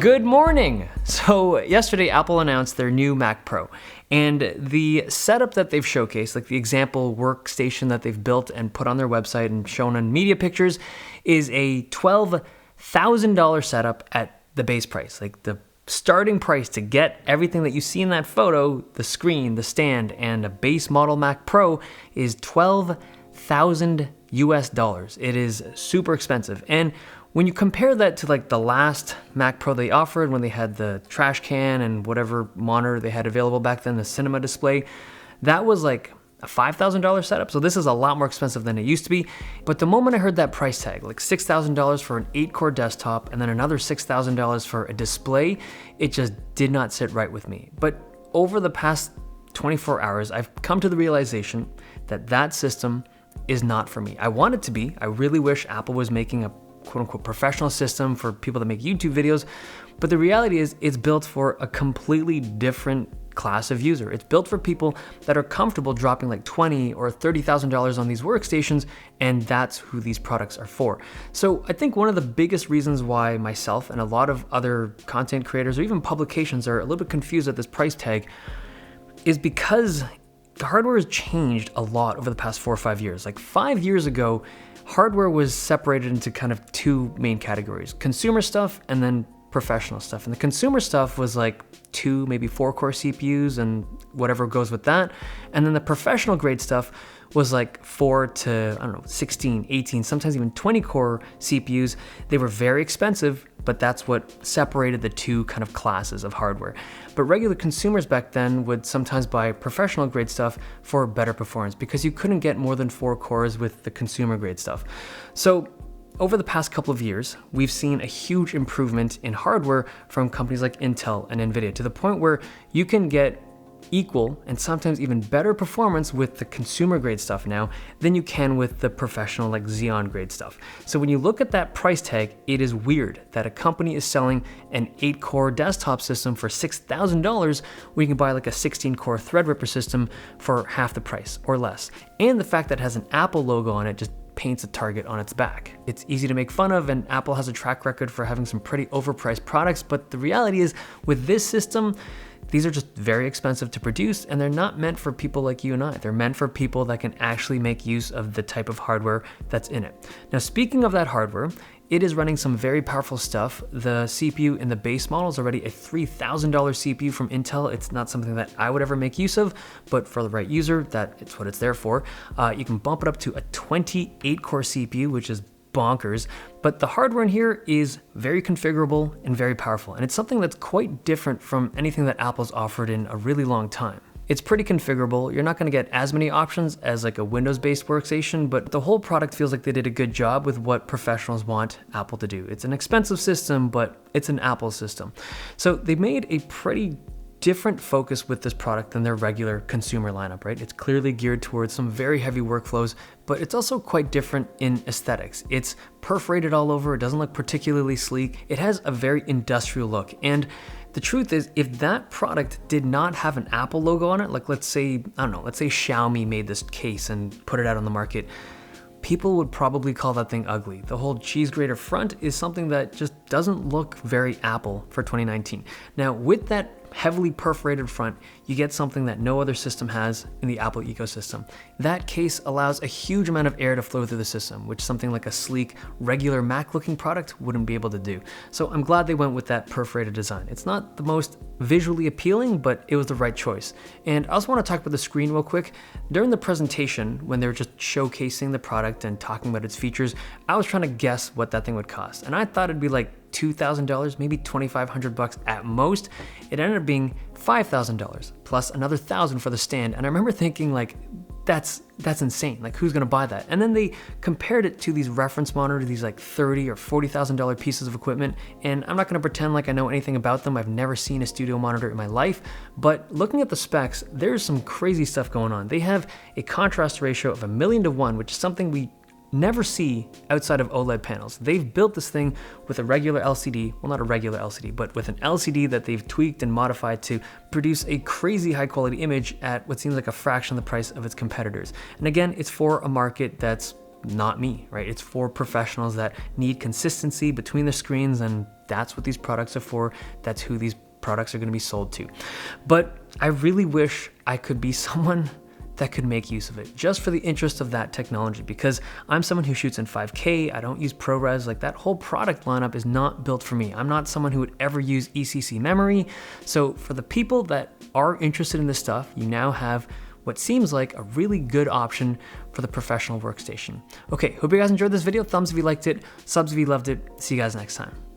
Good morning! So yesterday Apple announced their new Mac Pro, and the setup that they've showcased, like the example workstation that they've built and put on their website and shown on media pictures, is a $12,000 setup at the base price. Like the starting price to get everything that you see in that photo, the screen, the stand, and a base model Mac Pro is $12,000 US. It is super expensive. And when you compare that to like the last Mac Pro they offered when they had the trash can and whatever monitor they had available back then, the cinema display, that was like a $5,000 setup. So this is a lot more expensive than it used to be. But the moment I heard that price tag, like $6,000 for an 8-core desktop and then another $6,000 for a display, it just did not sit right with me. But over the past 24 hours, I've come to the realization that that system is not for me. I want it to be. I really wish Apple was making a quote-unquote professional system for people that make YouTube videos, but the reality is it's built for a completely different class of user. It's built for people that are comfortable dropping like $20,000 or $30,000 on these workstations, and that's who these products are for. So I think one of the biggest reasons why myself and a lot of other content creators or even publications are a little bit confused at this price tag is because the hardware has changed a lot over the past 4 or 5 years. Like 5 years ago, hardware was separated into kind of two main categories: consumer stuff and then professional stuff. And the consumer stuff was like 2, maybe 4-core CPUs and whatever goes with that. And then the professional grade stuff was like 4 to, 16, 18, sometimes even 20-core CPUs. They were very expensive, but that's what separated the two kind of classes of hardware. But regular consumers back then would sometimes buy professional grade stuff for better performance because you couldn't get more than 4 cores with the consumer grade stuff. So over the past couple of years, we've seen a huge improvement in hardware from companies like Intel and NVIDIA to the point where you can get equal and sometimes even better performance with the consumer grade stuff now than you can with the professional like Xeon grade stuff. So when you look at that price tag, it is weird that a company is selling an 8-core desktop system for $6,000 when you can buy like a 16-core Threadripper system for half the price or less. And the fact that it has an Apple logo on it just paints a target on its back. It's easy to make fun of, and Apple has a track record for having some pretty overpriced products, but the reality is with this system, these are just very expensive to produce, and they're not meant for people like you and I. They're meant for people that can actually make use of the type of hardware that's in it. Now, speaking of that hardware, it is running some very powerful stuff. The CPU in the base model is already a $3,000 CPU from Intel. It's not something that I would ever make use of, but for the right user, it's what it's there for. You can bump it up to a 28-core CPU, which is bonkers, but the hardware in here is very configurable and very powerful, and it's something that's quite different from anything that Apple's offered in a really long time. It's pretty configurable. You're not going to get as many options as like a Windows-based workstation, but the whole product feels like they did a good job with what professionals want Apple to do. It's an expensive system, but it's an Apple system. So they made a pretty different focus with this product than their regular consumer lineup, right? It's clearly geared towards some very heavy workflows, but it's also quite different in aesthetics. It's perforated all over. It doesn't look particularly sleek. It has a very industrial look. And the truth is, if that product did not have an Apple logo on it, like let's say Xiaomi made this case and put it out on the market, people would probably call that thing ugly. The whole cheese grater front is something that just doesn't look very Apple for 2019. Now, with that heavily perforated front, you get something that no other system has in the Apple ecosystem. That case allows a huge amount of air to flow through the system, which something like a sleek, regular Mac-looking product wouldn't be able to do. So I'm glad they went with that perforated design. It's not the most visually appealing, but it was the right choice. And I also want to talk about the screen real quick. During the presentation, when they were just showcasing the product and talking about its features, I was trying to guess what that thing would cost. And I thought it'd be like $2,000, maybe $2,500 at most. It ended up being $5,000 plus another $1,000 for the stand. And I remember thinking like, that's insane. Like, who's gonna buy that? And then they compared it to these reference monitors, these like $30,000 or $40,000 pieces of equipment. And I'm not gonna pretend like I know anything about them. I've never seen a studio monitor in my life, but looking at the specs, there's some crazy stuff going on. They have a contrast ratio of 1,000,000 to 1, which is something we never see outside of OLED panels. They've built this thing with a regular LCD, well, not a regular LCD, but with an LCD that they've tweaked and modified to produce a crazy high quality image at what seems like a fraction of the price of its competitors. And again, it's for a market that's not me, right? It's for professionals that need consistency between their screens, and that's what these products are for. That's who these products are going to be sold to. But I really wish I could be someone that could make use of it just for the interest of that technology, because I'm someone who shoots in 5K. I don't use ProRes. Like, that whole product lineup is not built for me. I'm not someone who would ever use ECC memory. So for the people that are interested in this stuff, you now have what seems like a really good option for the professional workstation. Okay, hope you guys enjoyed this video. Thumbs if you liked it, subs if you loved it. See you guys next time.